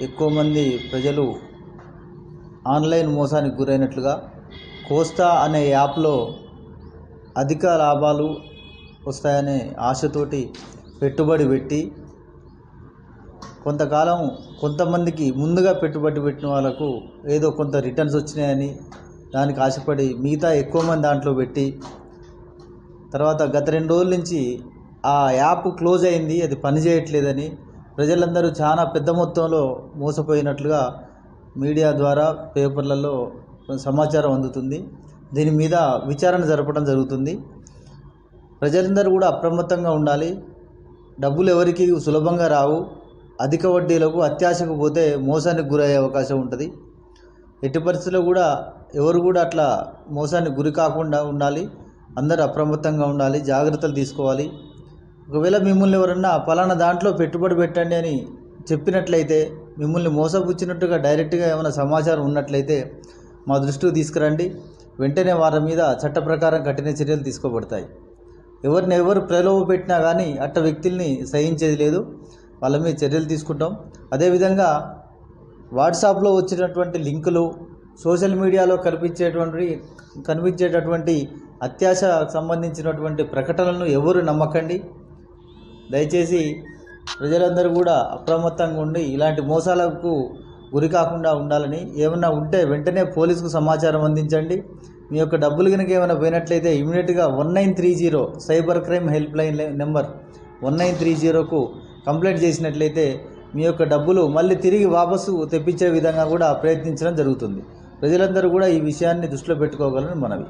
ఎక్కువ మంది ప్రజలు ఆన్లైన్ మోసానికి గురైనట్లుగా కోస్తా అనే యాప్లో అధిక లాభాలు వస్తాయనే ఆశతోటి పెట్టుబడి పెట్టి కొంతకాలం కొంతమందికి ముందుగా పెట్టుబడి పెట్టిన వాళ్ళకు ఏదో కొంత రిటర్న్స్ వచ్చినాయని దానికి ఆశపడి మిగతా ఎక్కువ మంది దాంట్లో పెట్టి తర్వాత గత 2 రోజుల నుంచి ఆ యాప్ క్లోజ్ అయింది, అది పనిచేయట్లేదని ప్రజలందరూ చాలా పెద్ద మొత్తంలో మోసపోయినట్లుగా మీడియా ద్వారా పేపర్లలో సమాచారం అందుతుంది. దీని మీద విచారణ జరపడం జరుగుతుంది. ప్రజలందరూ కూడా అప్రమత్తంగా ఉండాలి. డబ్బులు ఎవరికి సులభంగా రావు. అధిక వడ్డీలకు అత్యాశకు పోతే మోసానికి గురయ్యే అవకాశం ఉంటుంది. ఎట్టి పరిస్థితుల్లో కూడా ఎవరు కూడా అట్లా మోసానికి గురి కాకుండా ఉండాలి. అందరూ అప్రమత్తంగా ఉండాలి, జాగ్రత్తలు తీసుకోవాలి. ఒకవేళ మిమ్మల్ని ఎవరన్నా పలానా దాంట్లో పెట్టుబడి పెట్టండి అని చెప్పినట్లయితే, మిమ్మల్ని మోసపుచ్చినట్టుగా డైరెక్ట్గా ఏమైనా సమాచారం ఉన్నట్లయితే మా దృష్టికి తీసుకురండి. వెంటనే వారి మీద చట్ట ప్రకారం కఠిన చర్యలు తీసుకోబడతాయి. ఎవరు ప్రలోభ పెట్టినా కానీ అట్ట వ్యక్తుల్ని సహించేది లేదు. వాళ్ళ మీద చర్యలు తీసుకుంటాం. అదేవిధంగా వాట్సాప్లో వచ్చినటువంటి లింకులు, సోషల్ మీడియాలో కనిపించేటటువంటి అత్యాశ సంబంధించినటువంటి ప్రకటనలను ఎవరు నమ్మకండి. దయచేసి ప్రజలందరూ కూడా అప్రమత్తంగా ఉండి ఇలాంటి మోసాలకు గురి కాకుండా ఉండాలని, ఏమైనా ఉంటే వెంటనే పోలీసుకు సమాచారం అందించండి. మీ యొక్క డబ్బులు కనుక ఏమైనా పోయినట్లయితే ఇమీడియట్గా 1930 cyber crime help line number 1930కు కంప్లైంట్ చేసినట్లయితే మీ యొక్క డబ్బులు మళ్ళీ తిరిగి వాపసు తెప్పించే విధంగా కూడా ప్రయత్నించడం జరుగుతుంది. ప్రజలందరూ కూడా ఈ విషయాన్ని దృష్టిలో పెట్టుకోగలని మనవి.